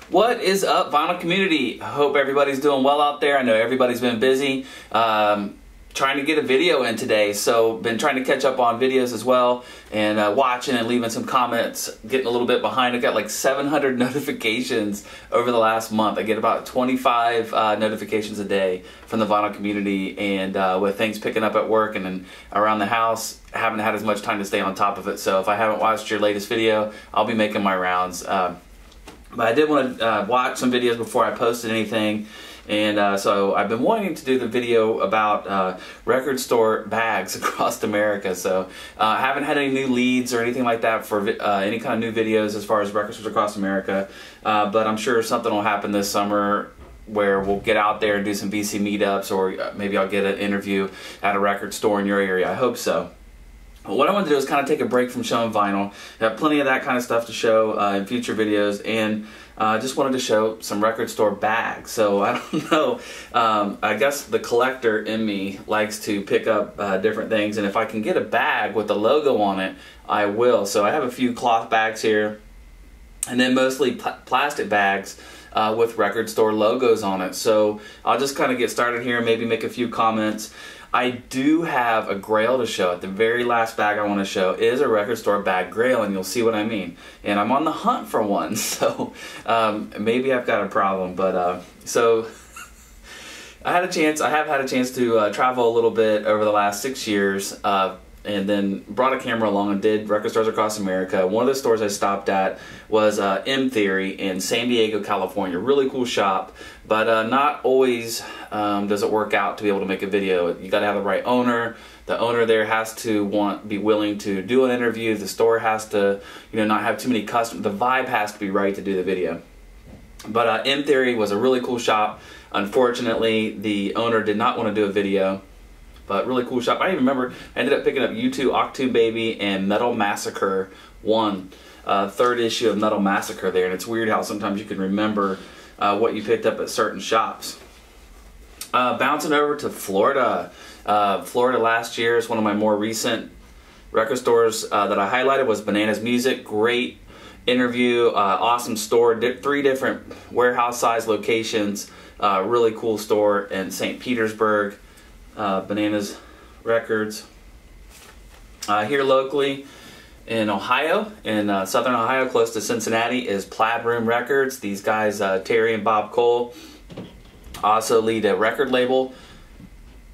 What is up, vinyl community? I hope everybody's doing well out there. I know everybody's been busy trying to get a video in today, so been trying to catch up on videos as well, and watching and leaving some comments, getting a little bit behind. I got like 700 notifications over the last month. I get about 25 notifications a day from the vinyl community, and with things picking up at work and then around the house, I haven't had as much time to stay on top of it. So if I haven't watched your latest video, I'll be making my rounds. But I did want to watch some videos before I posted anything, and so I've been wanting to do the video about record store bags across America. So I haven't had any new leads or anything like that for any kind of new videos as far as record stores across America, but I'm sure something will happen this summer where we'll get out there and do some VC meetups, or maybe I'll get an interview at a record store in your area. I hope so. What I want to do is kind of take a break from showing vinyl. I have plenty of that kind of stuff to show in future videos, and just wanted to show some record store bags. So I don't know, I guess the collector in me likes to pick up different things, and if I can get a bag with the logo on it, I will. So I have a few cloth bags here, and then mostly plastic bags with record store logos on it. So I'll just kind of get started here and maybe make a few comments. I do have a Grail to show. The very last bag I want to show is a record store bag Grail, and you'll see what I mean. And I'm on the hunt for one, so maybe I've got a problem. But so I have had a chance to travel a little bit over the last 6 years, and then brought a camera along and did record stores across America. One of the stores I stopped at was M Theory in San Diego, California. Really cool shop, but not always does it work out to be able to make a video. You got to have the right owner. The owner there has to be willing to do an interview. The store has to, not have too many customers. The vibe has to be right to do the video. But M Theory was a really cool shop. Unfortunately, the owner did not want to do a video. But really cool shop. I even remember I ended up picking up U2, Octoon Baby, and Metal Massacre 1, third issue of Metal Massacre there. And it's weird how sometimes you can remember what you picked up at certain shops. Bouncing over to Florida. Florida last year is one of my more recent record stores that I highlighted was Bananas Music. Great interview, awesome store, 3 different warehouse size locations. Really cool store in St. Petersburg. Bananas Records. Here locally in Ohio, in southern Ohio, close to Cincinnati, is Plaid Room Records. These guys, Terry and Bob Cole, also lead a record label,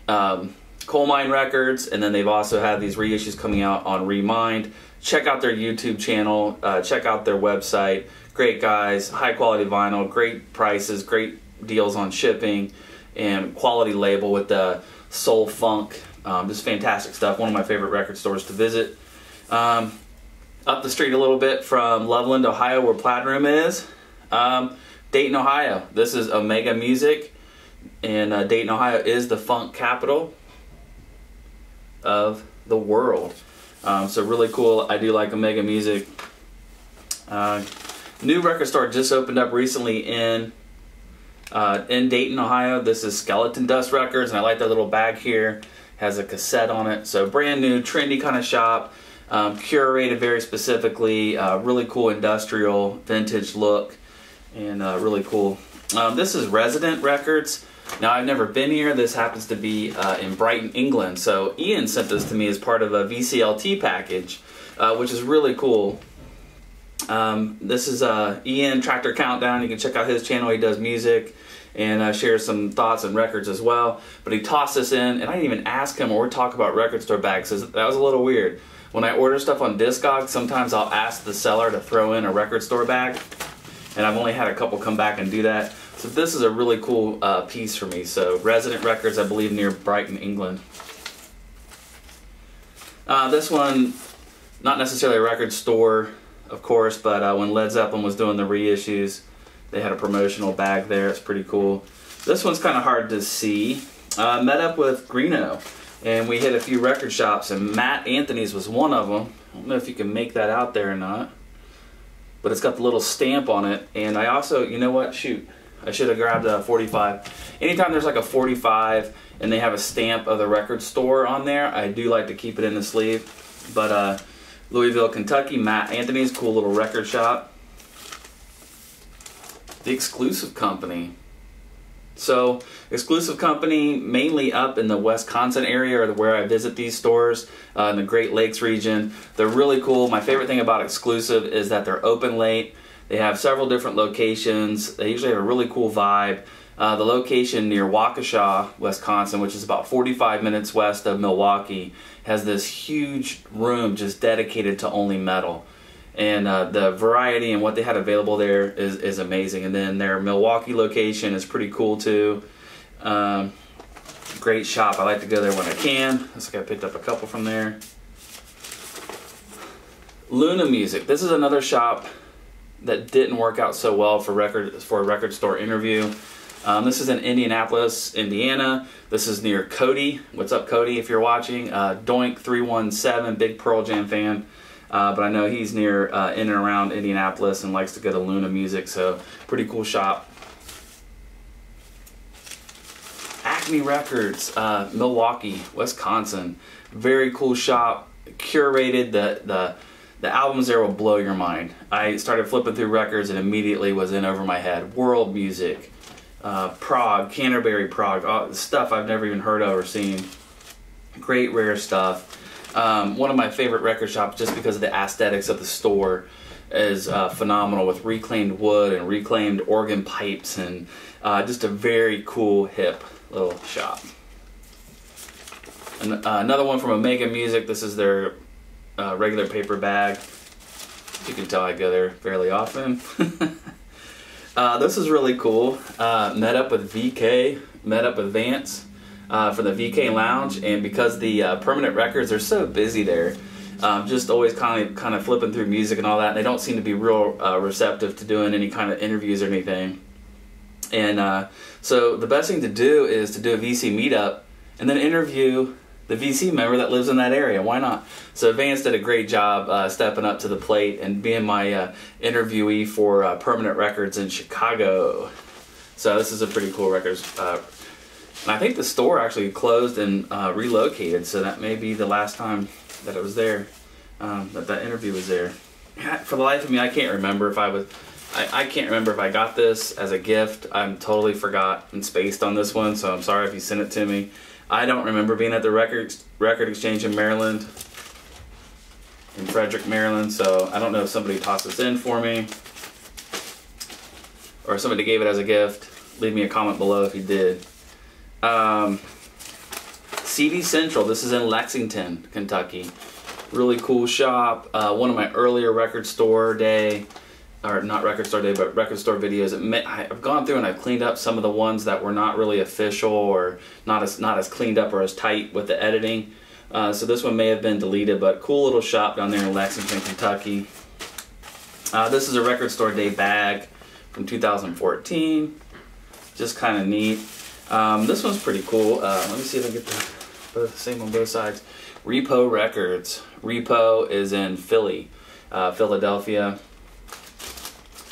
Coal Mine Records, and then they've also had these reissues coming out on Remind. Check out their YouTube channel, check out their website. Great guys, high quality vinyl, great prices, great deals on shipping, and quality label with the soul funk. Just fantastic stuff. One of my favorite record stores to visit. Up the street a little bit from Loveland, Ohio, where Plaid Room is, Dayton, Ohio. This is Omega Music, and Dayton, Ohio is the funk capital of the world. So really cool. I do like Omega Music. New record store just opened up recently in Dayton, Ohio. This is Skeleton Dust Records, and I like their little bag here. Has a cassette on it. So brand new, trendy kind of shop. Curated very specifically. Really cool industrial, vintage look, and really cool. This is Resident Records. Now, I've never been here. This happens to be in Brighton, England. So Ian sent this to me as part of a VCLT package, which is really cool. This is Ian Tractor Countdown. You can check out his channel. He does music and shares some thoughts and records as well. But he tossed this in, and I didn't even ask him or talk about record store bags. So that was a little weird. When I order stuff on Discogs, sometimes I'll ask the seller to throw in a record store bag, and I've only had a couple come back and do that. So this is a really cool piece for me. So Resident Records, I believe, near Brighton, England. This one, not necessarily a record store, of course, but when Led Zeppelin was doing the reissues, they had a promotional bag there. It's pretty cool. This one's kind of hard to see. Met up with Greeno, and we hit a few record shops, and Matt Anthony's was one of them. I don't know if you can make that out there or not, but it's got the little stamp on it. And I also, you know what, shoot, I should have grabbed a 45. Anytime there's like a 45 and they have a stamp of the record store on there, I do like to keep it in the sleeve. But Louisville, Kentucky, Matt Anthony's, cool little record shop. The Exclusive Company. So, Exclusive Company, mainly up in the Wisconsin area, or where I visit these stores, in the Great Lakes region. They're really cool. My favorite thing about Exclusive is that they're open late. They have several different locations. They usually have a really cool vibe. The location near Waukesha, Wisconsin, which is about 45 minutes west of Milwaukee, has this huge room just dedicated to only metal. And the variety and what they had available there is amazing. And then their Milwaukee location is pretty cool too. Great shop. I like to go there when I can. Looks like I picked up a couple from there. Luna Music. This is another shop that didn't work out so well for a record store interview. This is in Indianapolis, Indiana. This is near Cody. What's up, Cody, if you're watching? Doink317, big Pearl Jam fan. But I know he's near in and around Indianapolis and likes to go to Luna Music, so pretty cool shop. Acme Records, Milwaukee, Wisconsin. Very cool shop. Curated. The albums there will blow your mind. I started flipping through records and immediately was in over my head. World music, Prague, Canterbury Prague, stuff I've never even heard of or seen. Great rare stuff. One of my favorite record shops, just because of the aesthetics of the store, is phenomenal, with reclaimed wood and reclaimed organ pipes, and just a very cool, hip little shop. And, another one from Omega Music. This is their regular paper bag. You can tell I go there fairly often. This is really cool. Met up with VK, met up with Vance. For the VK Lounge, and because the Permanent Records are so busy there, just always kind of flipping through music and all that, and they don't seem to be real receptive to doing any kind of interviews or anything. And so the best thing to do is to do a VC meetup and then interview the VC member that lives in that area. Why not? So Vance did a great job stepping up to the plate and being my interviewee for Permanent Records in Chicago. So this is a pretty cool records. And I think the store actually closed and relocated, so that may be the last time that it was there, that interview was there. For the life of me, I can't remember if I can't remember if I got this as a gift. I'm totally forgot and spaced on this one, so I'm sorry if you sent it to me. I don't remember being at the record exchange in Maryland, in Frederick, Maryland, so I don't know if somebody tossed this in for me or somebody gave it as a gift. Leave me a comment below if you did. CD Central, this is in Lexington, Kentucky. Really cool shop. One of my earlier record store day, or not record store day, but record store videos. I've gone through and I've cleaned up some of the ones that were not really official or not as cleaned up or as tight with the editing. So this one may have been deleted, but cool little shop down there in Lexington, Kentucky. This is a record store day bag from 2014. Just kind of neat. This one's pretty cool. Let me see if I can get the same on both sides. Repo Records. Repo is in Philly, Philadelphia,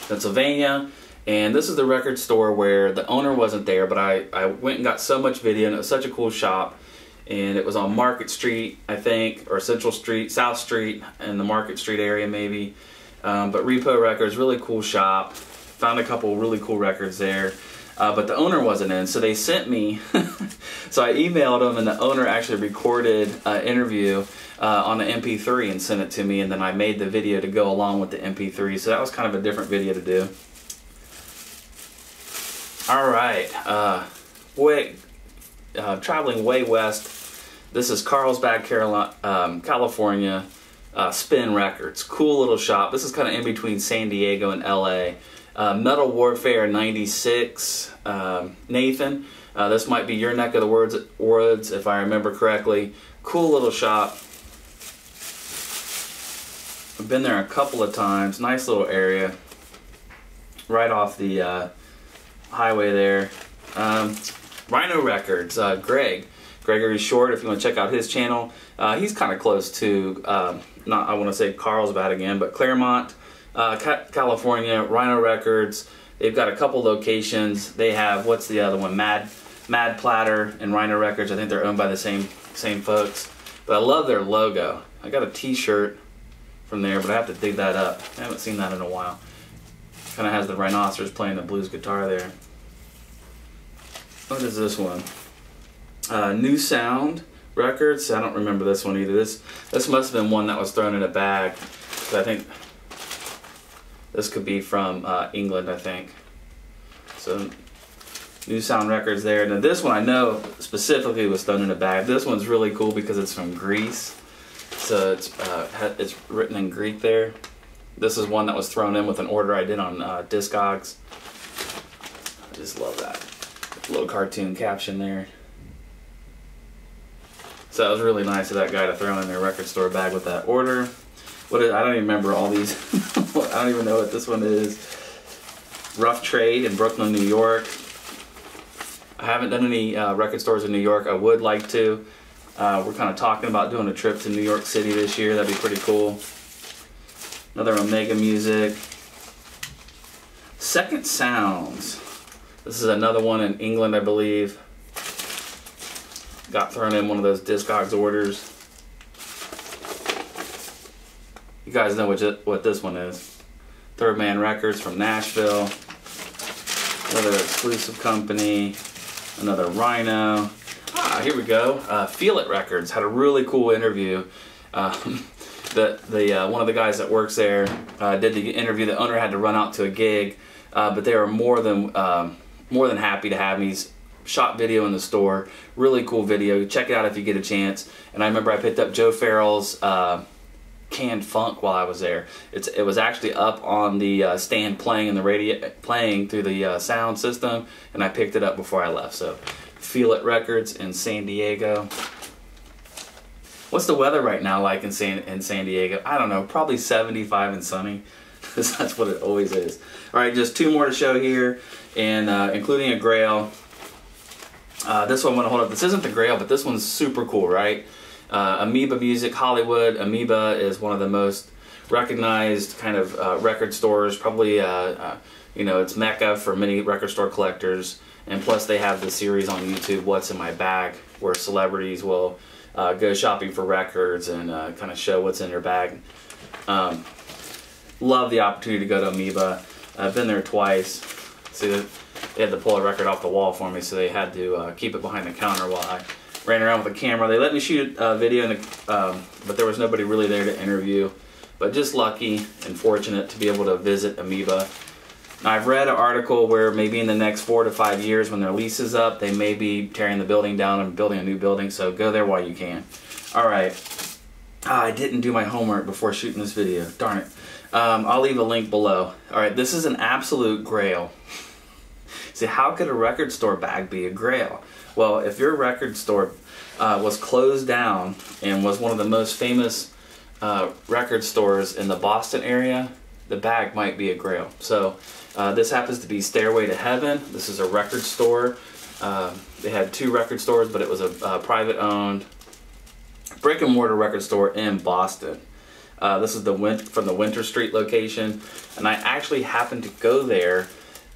Pennsylvania. And this is the record store where the owner wasn't there, but I went and got so much video, and it was such a cool shop. And it was on Market Street, I think, or Central Street, South Street, in the Market Street area maybe. But Repo Records, really cool shop. Found a couple really cool records there. But the owner wasn't in, so they sent me, so I emailed them, and the owner actually recorded an interview on an MP3 and sent it to me, and then I made the video to go along with the MP3, so that was kind of a different video to do. Alright, traveling way west, this is Carlsbad, California, Spin Records. Cool little shop. This is kind of in between San Diego and LA. Metal Warfare 96, Nathan. This might be your neck of the woods, if I remember correctly. Cool little shop. I've been there a couple of times. Nice little area. Right off the highway there. Rhino Records, Gregory Short, if you want to check out his channel. He's kind of close to, not I want to say Carlsbad again, but Claremont, California. Rhino Records. They've got a couple locations. They have, what's the other one? Mad Platter and Rhino Records. I think they're owned by the same folks. But I love their logo. I got a t-shirt from there, but I have to dig that up. I haven't seen that in a while. Kind of has the rhinoceros playing the blues guitar there. What is this one? New Sound Records. I don't remember this one either. This must have been one that was thrown in a bag. So I think this could be from England, I think. So New Sound Records there. Now this one I know specifically was thrown in a bag. This one's really cool because it's from Greece. So it's written in Greek there. This is one that was thrown in with an order I did on Discogs. I just love that. Little cartoon caption there. So that was really nice of that guy to throw in their record store bag with that order. I don't even remember all these. I don't even know what this one is. Rough Trade in Brooklyn, New York. I haven't done any record stores in New York. I would like to. We're kind of talking about doing a trip to New York City this year. That'd be pretty cool. Another Omega Music. Second Sounds. This is another one in England, I believe. Got thrown in one of those Discogs orders. You guys know what this one is. Third Man Records from Nashville. Another exclusive company. Another Rhino. Here we go. Feel It Records had a really cool interview. One of the guys that works there did the interview. The owner had to run out to a gig, but they were more than happy to have me. Shot video in the store. Really cool video. Check it out if you get a chance. And I remember I picked up Joe Farrell's Canned Funk while I was there. It was actually up on the stand playing in the radio, playing through the sound system, and I picked it up before I left. So, Feel It Records in San Diego. What's the weather right now like in San Diego? I don't know. Probably 75 and sunny. Because that's what it always is. All right, just two more to show here, and including a Grail. This one I'm going to hold up. This isn't the Grail, but this one's super cool, right? Amoeba Music, Hollywood. Amoeba is one of the most recognized kind of record stores. Probably, you know, it's mecca for many record store collectors. And plus they have the series on YouTube, What's in My Bag, where celebrities will go shopping for records and kind of show what's in their bag. Love the opportunity to go to Amoeba. I've been there twice. See, they had to pull a record off the wall for me, so they had to keep it behind the counter while I ran around with a camera. They let me shoot a video, but there was nobody really there to interview. But just lucky and fortunate to be able to visit Amoeba. Now, I've read an article where maybe in the next 4 to 5 years when their lease is up, they may be tearing the building down and building a new building, so go there while you can. All right. I didn't do my homework before shooting this video. Darn it. I'll leave a link below. All right, this is an absolute Grail. See, how could a record store bag be a Grail? Well, if your record store was closed down and was one of the most famous record stores in the Boston area, the bag might be a Grail. So this happens to be Stairway to Heaven. This is a record store. They had 2 record stores, but it was a private owned brick and mortar record store in Boston. This is from the Winter Street location, and I actually happened to go there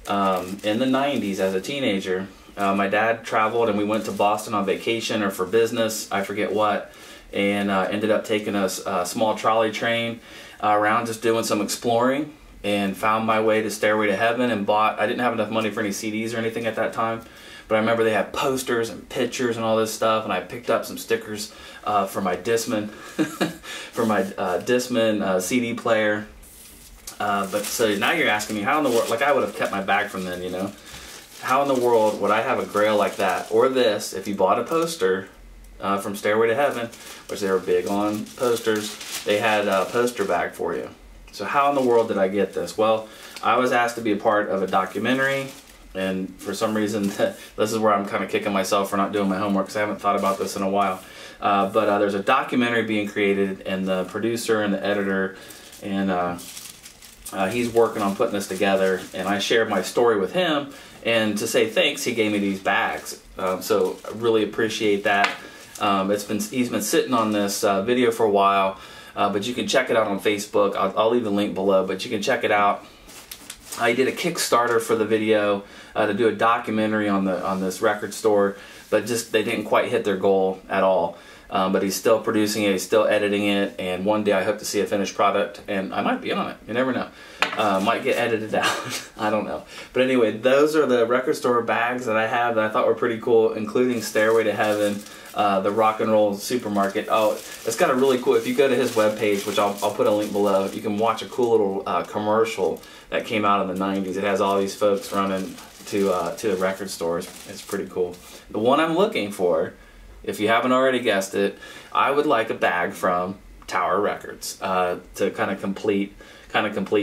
in the 90s as a teenager. My dad traveled and we went to Boston on vacation or for business, I forget what, and ended up taking a small trolley train around just doing some exploring, and found my way to Stairway to Heaven and bought. I didn't have enough money for any CDs or anything at that time, but I remember they had posters and pictures and all this stuff, and I picked up some stickers for my Discman CD player. But so now you're asking me, how in the world, like I would have kept my bag from then, you know? How in the world would I have a Grail like that? Or this, if you bought a poster from Stairway to Heaven, which they were big on posters, they had a poster bag for you. So how in the world did I get this? Well, I was asked to be a part of a documentary, and for some reason, this is where I'm kind of kicking myself for not doing my homework, because I haven't thought about this in a while. But there's a documentary being created, and the producer and the editor, and he's working on putting this together, and I shared my story with him, and to say thanks, he gave me these bags. So I really appreciate that. He's been sitting on this video for a while, but you can check it out on Facebook. I'll leave the link below, but you can check it out. I did a Kickstarter for the video to do a documentary on this record store, but just they didn't quite hit their goal at all. But he's still producing it, he's still editing it, and one day I hope to see a finished product, and I might be on it. You never know. Might get edited out. I don't know. But anyway, those are the record store bags that I have that I thought were pretty cool, including Stairway to Heaven, the rock and roll supermarket. Oh, it's got a really cool, if you go to his webpage, which I'll put a link below, you can watch a cool little commercial that came out in the 90s. It has all these folks running to the record stores. It's pretty cool. The one I'm looking for, if you haven't already guessed it, I would like a bag from Tower Records to kind of complete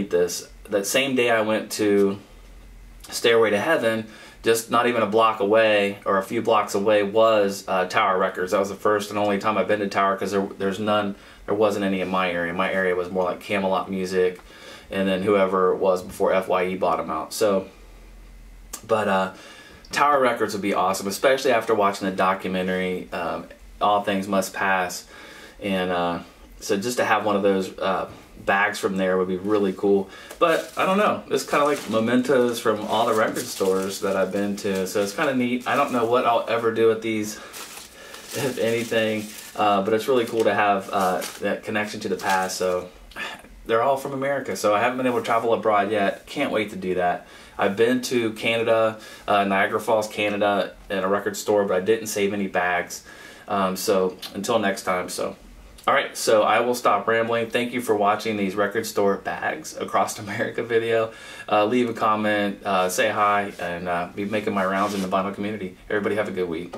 this. That same day I went to Stairway to Heaven, just not even a block away or a few blocks away was Tower Records. That was the first and only time I've been to Tower, because there wasn't any in my area. My area was more like Camelot Music, and then whoever it was before FYE bought them out. So, but Tower Records would be awesome, especially after watching the documentary All Things Must Pass, and so just to have one of those bags from there would be really cool. But I don't know, it's kind of like mementos from all the record stores that I've been to, so it's kind of neat. I don't know what I'll ever do with these, if anything, but it's really cool to have that connection to the past. So they're all from America, so I haven't been able to travel abroad yet. Can't wait to do that. I've been to Canada, Niagara Falls, Canada, in a record store, but I didn't save any bags. So until next time. So alright, so I will stop rambling. Thank you for watching these record store bags across America video. Leave a comment, say hi, and be making my rounds in the vinyl community. Everybody have a good week.